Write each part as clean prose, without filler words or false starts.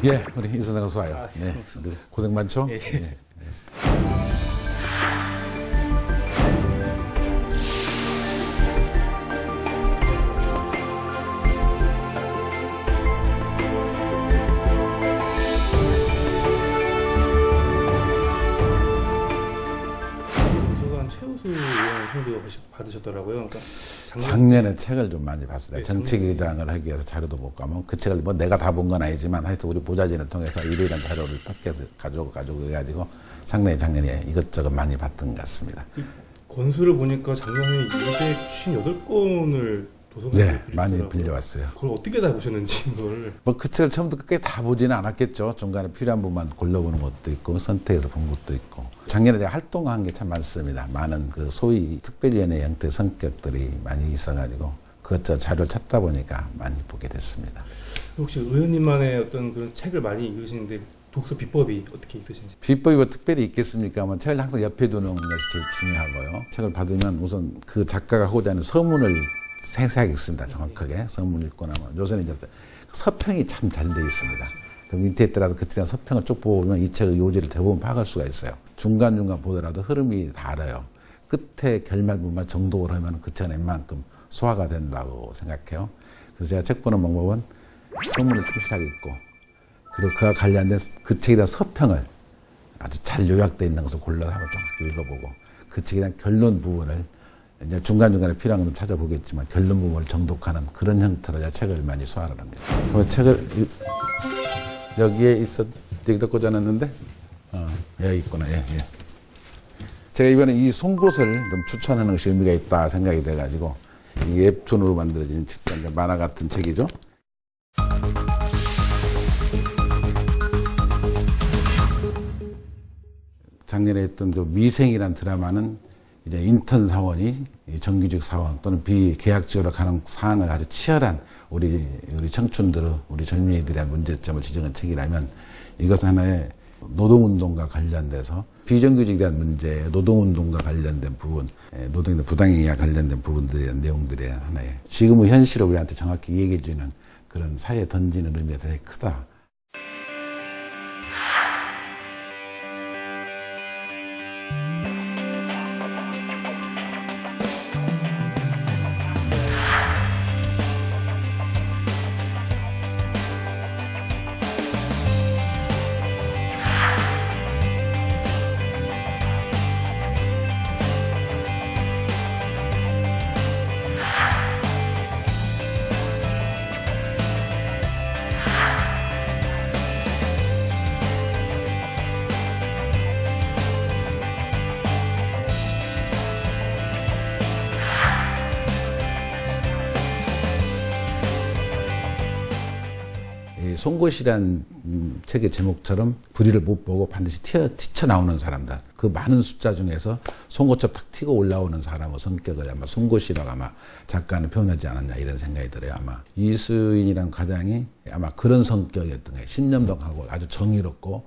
예, 우리 이 선생 어서 와요. 네, 우리 고생 많죠? 예. 네. 도서관 최우수 상도 받으셨더라고요. 그러니까 작년에 책을 좀 많이 봤어요. 네, 정책의장을 하기 위해서 자료도 못 가면 그 책을 뭐 내가 다 본 건 아니지만 하여튼 우리 보좌진을 통해서 일일한 자료를 탁해서 가지고 해가지고 상당히 작년에 이것저것 많이 봤던 것 같습니다. 이 권수를 보니까 작년에 258권을 도서관에 네, 많이 빌려왔어요. 그걸 어떻게 다 보셨는지 그걸. 뭐 그 책을 처음부터 끝까지 다 보지는 않았겠죠. 중간에 필요한 부분만 골라보는 것도 있고 선택해서 본 것도 있고. 작년에 내가 활동한 게 참 많습니다. 많은 그 소위 특별위원회 형태 성격들이 많이 있어가지고 그것저것 자료를 찾다 보니까 많이 보게 됐습니다. 혹시 의원님만의 어떤 그런 책을 많이 읽으시는데 독서 비법이 어떻게 있으신지? 비법이 뭐 특별히 있겠습니까? 뭐 책을 항상 옆에 두는 것이 제일 중요하고요. 책을 받으면 우선 그 작가가 하고자 하는 서문을 세세하게 읽습니다. 정확하게. 서문을 읽고 나면 요새는 이제 서평이 참 잘 돼 있습니다. 그 밑에 따라서 그 책의 서평을 쭉 보면 이 책의 요지를 대부분 파악할 수가 있어요. 중간중간 보더라도 흐름이 다르요. 끝에 결말부분만 정독을 하면 그 책은 웬만큼 소화가 된다고 생각해요. 그래서 제가 책 보는 방법은 서문을 충실하게 읽고 그리고 그와 관련된 그 책에 대한 서평을 아주 잘 요약되어 있는 것을 골라서 한번 쫙 읽어보고 그 책에 대한 결론 부분을 이제 중간중간에 필요한 건 좀 찾아보겠지만 결론 부분을 정독하는 그런 형태로 제가 책을 많이 소화를 합니다. 그 책을 여기에 여기다 꽂아놨는데 여기 있구나. 예. 제가 이번에 이 송곳을 좀 추천하는 것이 의미가 있다 생각이 돼가지고 이 웹툰으로 만들어진 만화 같은 책이죠. 작년에 했던 그 미생이라는 드라마는 이제 인턴 사원이 정규직 사원 또는 비계약직으로 가는 상황을 아주 치열한 우리 청춘들, 우리 젊은이들의 대한 문제점을 지적한 책이라면 이것은 하나의 노동운동과 관련돼서 비정규직에 대한 문제, 노동운동과 관련된 부분, 노동의 부당행위와 관련된 부분들에 대한 내용들의 하나의 지금의 현실을 우리한테 정확히 얘기해 주는 그런 사회에 던지는 의미가 되게 크다. 송곳이란 책의 제목처럼 불의를 못 보고 반드시 튀쳐나오는 사람들. 그 많은 숫자 중에서 송곳처럼 탁 튀고 올라오는 사람의 성격을 아마 송곳이라고 아마 작가는 표현하지 않았냐 이런 생각이 들어요. 아마 이수인이란 과장이 아마 그런 성격이었던 거예요. 신념덕하고 아주 정의롭고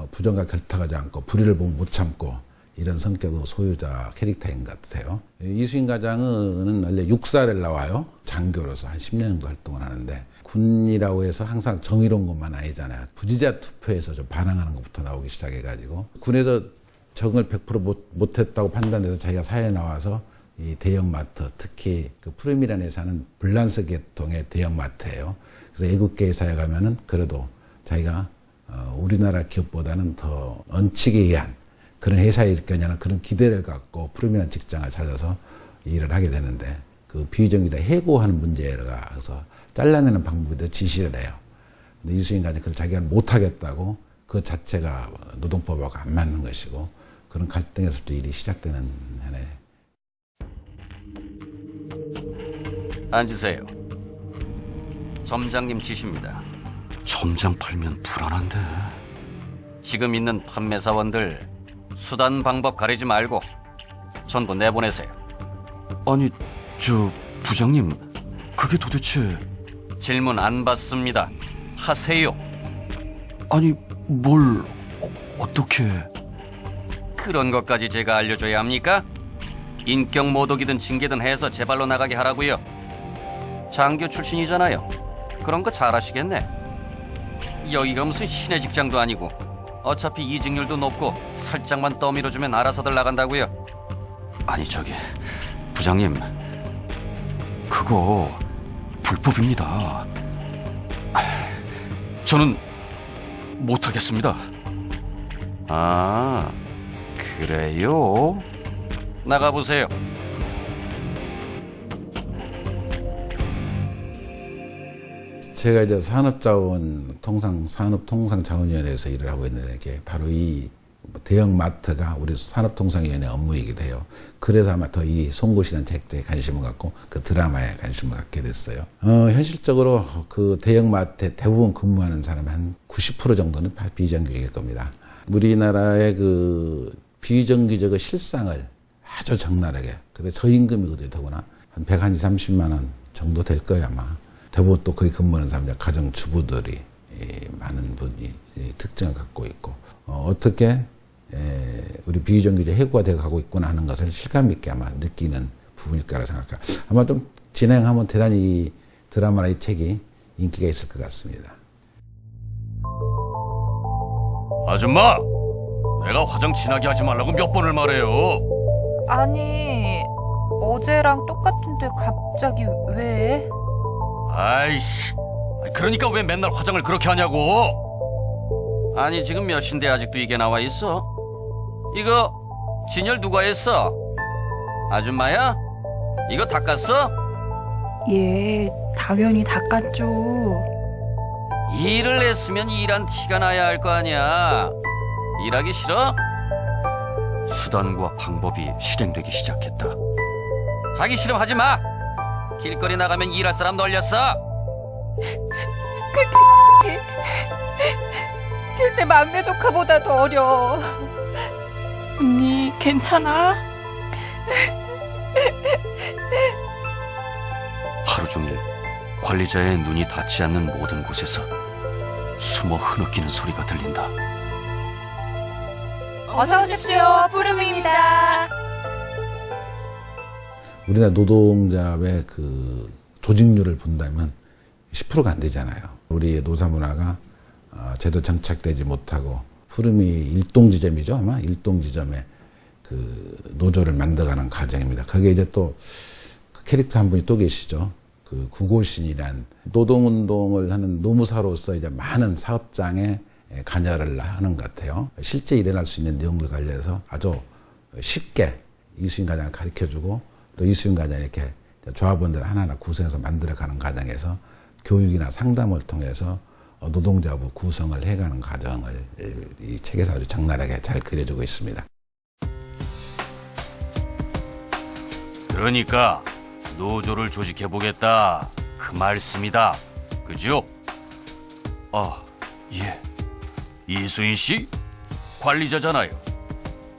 부정과 결탁하지 않고 불의를 보면 못 참고 이런 성격의 소유자 캐릭터인 것 같아요. 이수인 과장은 원래 육사를 나와요. 장교로서 한 10년 정도 활동을 하는데 군이라고 해서 항상 정의로운 것만 아니잖아요. 부지자 투표에서 좀 반항하는 것부터 나오기 시작해가지고 군에서 적응을 100% 못했다고 판단해서 자기가 사회에 나와서 이 대형마트, 특히 그 푸르미란에 사는 불란서 계통의 대형마트예요. 그래서 애국계 회사에 가면은 그래도 자기가 우리나라 기업보다는 더 언칙에 의한 그런 회사에 일 거냐는 그런 기대를 갖고 푸르미란 직장을 찾아서 일을 하게 되는데 그 비정규직을 해고하는 문제가 그래서 잘라내는 방법에 대해 지시를 해요. 근데 이수인 과장이 그걸 자기가 못하겠다고 그 자체가 노동법하고 안 맞는 것이고 그런 갈등에서부터 일이 시작되는 하나의. 앉으세요. 점장님 지시입니다. 점장 팔면 불안한데. 지금 있는 판매사원들 수단 방법 가리지 말고 전부 내보내세요. 아니, 부장님, 그게 도대체... 질문 안 받습니다. 하세요. 아니, 뭘 어떻게... 그런 것까지 제가 알려줘야 합니까? 인격 모독이든 징계든 해서 제 발로 나가게 하라고요. 장교 출신이잖아요. 그런 거 잘하시겠네. 여기가 무슨 신의 직장도 아니고 어차피 이직률도 높고 살짝만 떠밀어주면 알아서들 나간다고요. 아니, 부장님. 그거 불법입니다. 저는 못하겠습니다. 아, 그래요? 나가보세요. 제가 이제 산업통상자원위원회에서 일을 하고 있는데 이게 바로 이 대형 마트가 우리 산업통상위원회 업무이기도 해요. 그래서 아마 더 이 송곳이라는 책에 관심을 갖고 그 드라마에 관심을 갖게 됐어요. 현실적으로 그 대형 마트에 대부분 근무하는 사람 한 90% 정도는 비정규직일 겁니다. 우리나라의 그 비정규직의 실상을 아주 적나라하게, 근데 저임금이거든요, 더구나. 한 130만 원 정도 될 거예요, 아마. 대부분 또 거기 근무하는 사람들, 가정주부들이 많은 분이 특징을 갖고 있고, 어떻게 우리 비정규직 해고가 되어 가고 있구나 하는 것을 실감 있게 아마 느끼는 부분일 거라 생각합니다. 아마 좀 진행하면 대단히 이 드라마나 이 책이 인기가 있을 것 같습니다. 아줌마! 내가 화장 진하게 하지 말라고 몇 번을 말해요. 아니, 어제랑 똑같은데 갑자기 왜? 아이씨, 그러니까 왜 맨날 화장을 그렇게 하냐고. 아니 지금 몇 시인데 아직도 이게 나와 있어? 이거 진열 누가 했어? 아줌마야? 이거 닦았어? 예, 당연히 닦았죠. 일을 했으면 일한 티가 나야 할 거 아니야. 일하기 싫어? 수단과 방법이 실행되기 시작했다. 하기 싫으면 하지 마. 길거리 나가면 일할 사람 널렸어. 내 막내 조카보다 더 어려. 언니, 괜찮아? 하루 종일 관리자의 눈이 닿지 않는 모든 곳에서 숨어 흐느끼는 소리가 들린다. 어서 오십시오. 푸름입니다. 우리나라 노동자의 그 조직률을 본다면 10%가 안 되잖아요. 우리 노사 문화가 제대로 정착되지 못하고 푸름이 일동지점이죠. 아마 일동지점에 그 노조를 만들어가는 과정입니다. 거기에 이제 또 그 캐릭터 한 분이 또 계시죠. 그 구고신이란 노동운동을 하는 노무사로서 이제 많은 사업장에 관여를 하는 것 같아요. 실제 일어날 수 있는 내용들 관련해서 아주 쉽게 이수인 과장을 가르쳐주고 또 이수인 과장이 이렇게 조합원들 하나하나 구성해서 만들어가는 과정에서 교육이나 상담을 통해서 노동자부 구성을 해가는 과정을 이 책에서 아주 적나라하게 잘 그려주고 있습니다. 그러니까 노조를 조직해보겠다 그 말씀이다. 그죠? 아, 예. 이수인 씨? 관리자잖아요.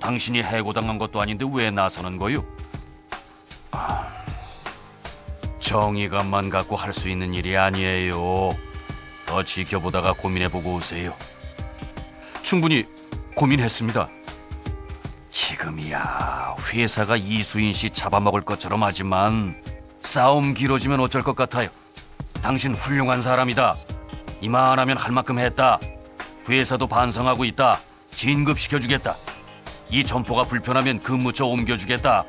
당신이 해고당한 것도 아닌데 왜 나서는 거요? 정의감만 갖고 할 수 있는 일이 아니에요. 더 지켜보다가 고민해보고 오세요. 충분히 고민했습니다. 지금이야 회사가 이수인 씨 잡아먹을 것처럼 하지만 싸움 길어지면 어쩔 것 같아요. 당신 훌륭한 사람이다. 이만하면 할 만큼 했다. 회사도 반성하고 있다. 진급시켜주겠다. 이 점포가 불편하면 근무처 옮겨주겠다.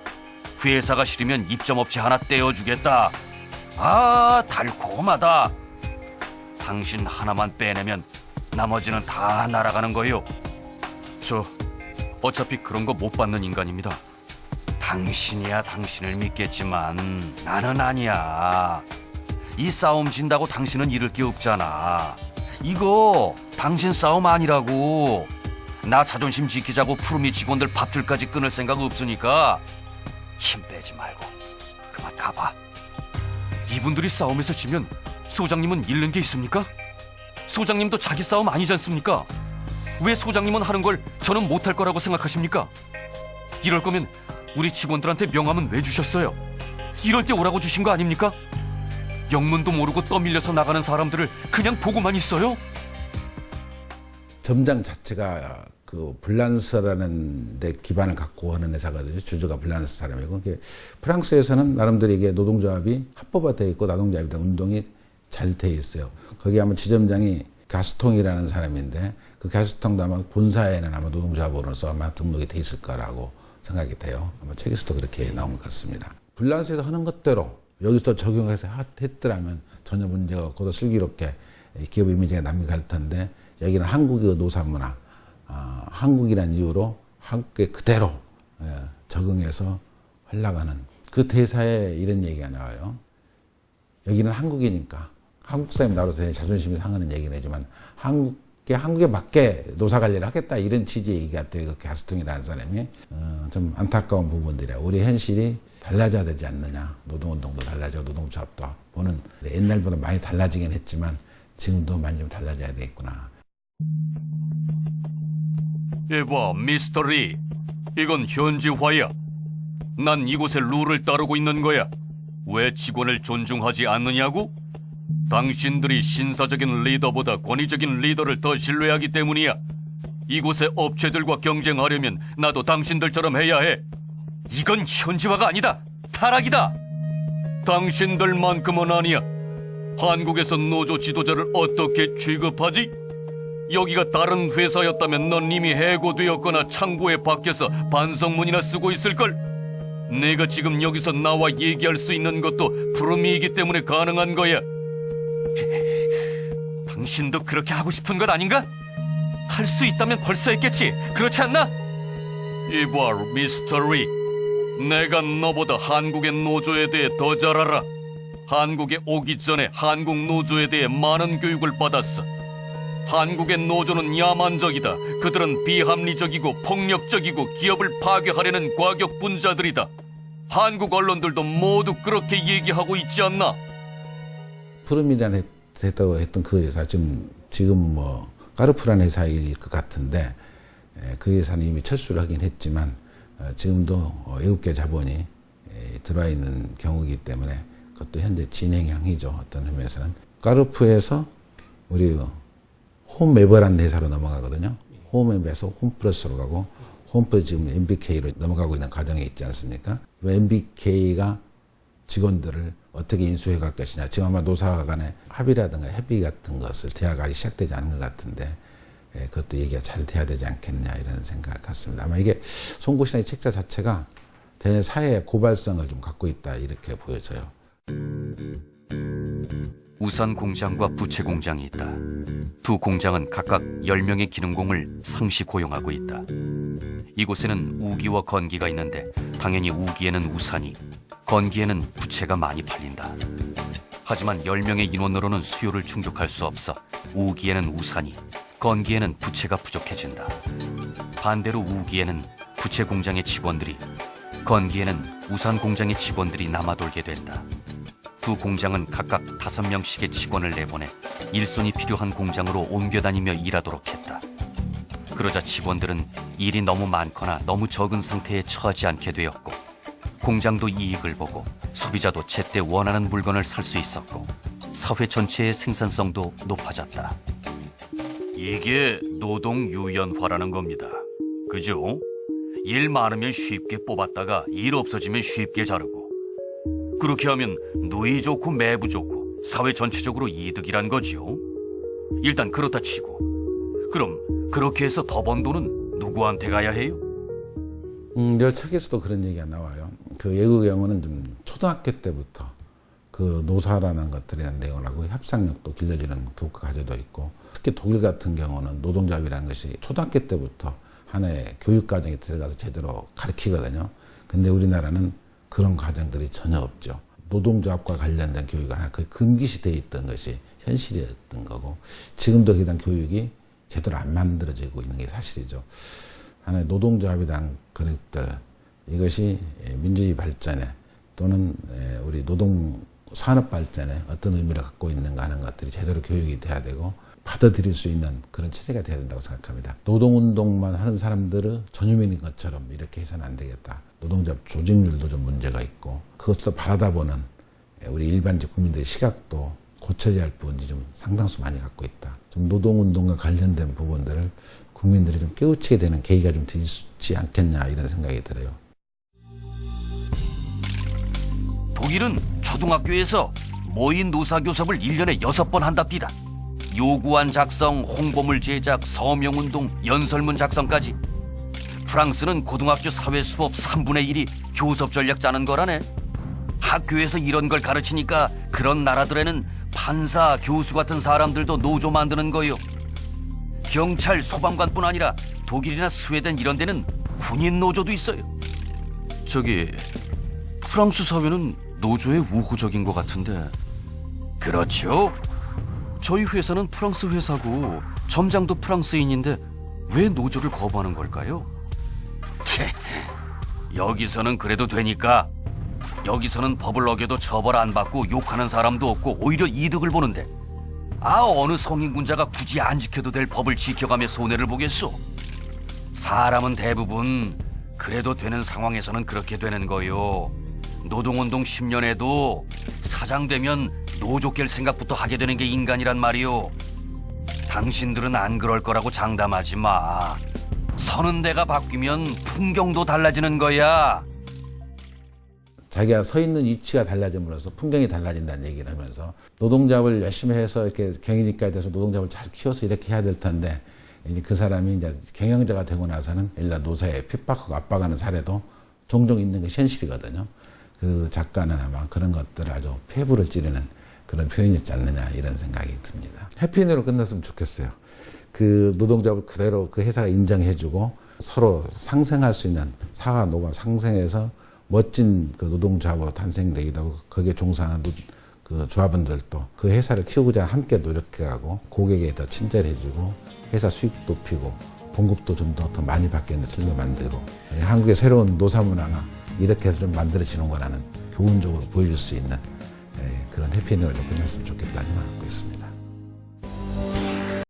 회사가 싫으면 입점업체 하나 떼어주겠다. 아, 달콤하다. 당신 하나만 빼내면 나머지는 다 날아가는 거요. 저 어차피 그런 거 못 받는 인간입니다. 당신이야 당신을 믿겠지만 나는 아니야. 이 싸움 진다고 당신은 잃을 게 없잖아. 이거 당신 싸움 아니라고. 나 자존심 지키자고 푸르미 직원들 밥줄까지 끊을 생각 없으니까 힘 빼지 말고 그만 가봐. 이분들이 싸움에서 지면 소장님은 잃는 게 있습니까? 소장님도 자기 싸움 아니지 않습니까? 왜 소장님은 하는 걸 저는 못할 거라고 생각하십니까? 이럴 거면 우리 직원들한테 명함은 왜 주셨어요? 이럴 때 오라고 주신 거 아닙니까? 영문도 모르고 떠밀려서 나가는 사람들을 그냥 보고만 있어요? 점장 자체가 그 블란스라는 데 기반을 갖고 하는 회사거든요. 주주가 블란스 사람이고, 프랑스에서는 나름대로 이게 노동조합이 합법화되어 있고 노동자합의 운동이 잘 돼 있어요. 거기 아마 지점장이 가스통이라는 사람인데 그 가스통도 아마 본사에는 아마 노동조합으로서 아마 등록이 돼 있을 거라고 생각이 돼요. 아마 책에서도 그렇게 나온 것 같습니다. 불란서에서 하는 것대로 여기서 적용해서 했더라면 전혀 문제가 없고 슬기롭게 기업 이미지가 남겨갈 텐데 여기는 한국의 노사 문화, 한국이라는 이유로 한국에 그대로 적응해서 흘러가는 그 대사에 이런 얘기가 나와요. 여기는 한국이니까 한국 사람이 나로 되게 자존심이 상하는 얘기는 하지만 한국에 맞게 노사 관리를 하겠다 이런 취지의 얘기 같아요. 그 가스통이라는 사람이 좀 안타까운 부분들이야. 우리 현실이 달라져야 되지 않느냐. 노동운동도 달라지고 노동조합도 보는 옛날보다 많이 달라지긴 했지만 지금도 많이 좀 달라져야 되겠구나. 이봐, 미스터 리. 이건 현지화야. 난 이곳의 룰을 따르고 있는 거야. 왜 직원을 존중하지 않느냐고? 당신들이 신사적인 리더보다 권위적인 리더를 더 신뢰하기 때문이야. 이곳의 업체들과 경쟁하려면 나도 당신들처럼 해야 해. 이건 현지화가 아니다. 타락이다. 당신들만큼은 아니야. 한국에서 노조 지도자를 어떻게 취급하지? 여기가 다른 회사였다면 넌 이미 해고되었거나 창고에 박혀서 반성문이나 쓰고 있을걸? 내가 지금 여기서 나와 얘기할 수 있는 것도 푸르미이기 때문에 가능한 거야. 당신도 그렇게 하고 싶은 것 아닌가? 할 수 있다면 벌써 했겠지. 그렇지 않나? 이봐, 미스터 리. 내가 너보다 한국의 노조에 대해 더 잘 알아. 한국에 오기 전에 한국 노조에 대해 많은 교육을 받았어. 한국의 노조는 야만적이다. 그들은 비합리적이고 폭력적이고 기업을 파괴하려는 과격분자들이다. 한국 언론들도 모두 그렇게 얘기하고 있지 않나? 푸르미란 했다고 했던 그 회사 지금 뭐 까르푸라는 회사일 것 같은데 그 회사는 이미 철수를 하긴 했지만 지금도 외국계 자본이 들어와 있는 경우이기 때문에 그것도 현재 진행형이죠. 어떤 의미에서는 까르푸에서 우리 홈웨버라는 회사로 넘어가거든요. 홈웨버에서 홈플러스로 가고 홈플러스 지금 MBK로 넘어가고 있는 과정에 있지 않습니까? MBK가 직원들을 어떻게 인수해 갈 것이냐. 지금 아마 노사 간의 합의라든가 협의 같은 것을 대화가 시작되지 않은 것 같은데 그것도 얘기가 잘 돼야 되지 않겠냐 이런 생각 같습니다. 아마 이게 송곳이나 이 책자 자체가 대사회의 고발성을 좀 갖고 있다 이렇게 보여져요. 우산 공장과 부채 공장이 있다. 두 공장은 각각 10명의 기능공을 상시 고용하고 있다. 이곳에는 우기와 건기가 있는데 당연히 우기에는 우산이, 건기에는 부채가 많이 팔린다. 하지만 10명의 인원으로는 수요를 충족할 수 없어 우기에는 우산이, 건기에는 부채가 부족해진다. 반대로 우기에는 부채 공장의 직원들이, 건기에는 우산 공장의 직원들이 남아돌게 된다. 두 공장은 각각 5명씩의 직원을 내보내 일손이 필요한 공장으로 옮겨다니며 일하도록 했다. 그러자 직원들은 일이 너무 많거나 너무 적은 상태에 처하지 않게 되었고, 공장도 이익을 보고 소비자도 제때 원하는 물건을 살 수 있었고, 사회 전체의 생산성도 높아졌다. 이게 노동 유연화라는 겁니다. 그죠? 일 많으면 쉽게 뽑았다가 일 없어지면 쉽게 자르고, 그렇게 하면 누이 좋고 매부 좋고 사회 전체적으로 이득이란 거지요. 일단 그렇다 치고, 그럼 그렇게 해서 더 번 돈은 누구한테 가야 해요? 저 책에서도 그런 얘기가 나와요. 그 외국의 경우는 좀 초등학교 때부터 그 노사라는 것들에 대한 내용을 하고 협상력도 길러주는 교과 과제도 있고, 특히 독일 같은 경우는 노동조합이라는 것이 초등학교 때부터 하나의 교육 과정에 들어가서 제대로 가르치거든요. 근데 우리나라는 그런 과정들이 전혀 없죠. 노동조합과 관련된 교육이 하나 거의 금기시되어 있던 것이 현실이었던 거고, 지금도 그에 대한 교육이 제대로 안 만들어지고 있는 게 사실이죠. 하나의 노동조합에 대한 그릇들, 이것이 민주주의 발전에 또는 우리 노동 산업 발전에 어떤 의미를 갖고 있는가 하는 것들이 제대로 교육이 돼야 되고 받아들일 수 있는 그런 체제가 돼야 된다고 생각합니다. 노동운동만 하는 사람들의 전유민인 것처럼 이렇게 해서는 안 되겠다. 노동조합 조직률도 좀 문제가 있고, 그것도 바라다보는 우리 일반적 국민들의 시각도 고쳐야 할 부분이 좀 상당수 많이 갖고 있다. 좀 노동운동과 관련된 부분들을 국민들이 좀 깨우치게 되는 계기가 좀 되지 않겠냐 이런 생각이 들어요. 독일은 초등학교에서 모의 노사교섭을 1년에 6번 한답니다. 요구안 작성, 홍보물 제작, 서명운동, 연설문 작성까지. 프랑스는 고등학교 사회 수업 3분의 1이 교섭 전략 짜는 거라네. 학교에서 이런 걸 가르치니까 그런 나라들에는 판사, 교수 같은 사람들도 노조 만드는 거요. 경찰, 소방관뿐 아니라 독일이나 스웨덴 이런 데는 군인 노조도 있어요. 저기 프랑스 사회는 노조에 우호적인 것 같은데. 그렇죠. 저희 회사는 프랑스 회사고 점장도 프랑스인인데 왜 노조를 거부하는 걸까요? 채, 여기서는 그래도 되니까. 여기서는 법을 어겨도 처벌 안 받고 욕하는 사람도 없고 오히려 이득을 보는데, 어느 성인군자가 굳이 안 지켜도 될 법을 지켜가며 손해를 보겠소? 사람은 대부분 그래도 되는 상황에서는 그렇게 되는 거요. 노동운동 10년 해도 사장 되면 노조 깰 생각부터 하게 되는 게 인간이란 말이요. 당신들은 안 그럴 거라고 장담하지 마. 서는 데가 바뀌면 풍경도 달라지는 거야. 자기가 서 있는 위치가 달라짐으로써 풍경이 달라진다는 얘기를 하면서 노동자를 열심히 해서 이렇게 경영진까지 돼서 노동자를 잘 키워서 이렇게 해야 될 텐데, 이제 그 사람이 이제 경영자가 되고 나서는 일단 노사에 핍박하고 압박하는 사례도 종종 있는 게 현실이거든요. 그 작가는 아마 그런 것들을 아주 폐부를 찌르는 그런 표현이었지 않느냐 이런 생각이 듭니다. 해피엔딩으로 끝났으면 좋겠어요. 그 노동자를 그대로 그 회사가 인정해주고 서로 상생할 수 있는 사와 노가 상생해서 멋진 그 노동조합으로 탄생되기도 하고, 거기에 종사하는 그 조합원들도 그 회사를 키우고자 함께 노력해가고 고객에 더 친절해지고 회사 수익 높이고 봉급도 좀 더 많이 받게 하는 틀로 만들고, 한국의 새로운 노사 문화가 이렇게 해서 좀 만들어지는 거라는 교훈적으로 보여줄 수 있는 그런 해피엔딩으로 끝났으면 좋겠다는 생각을 갖고 있습니다.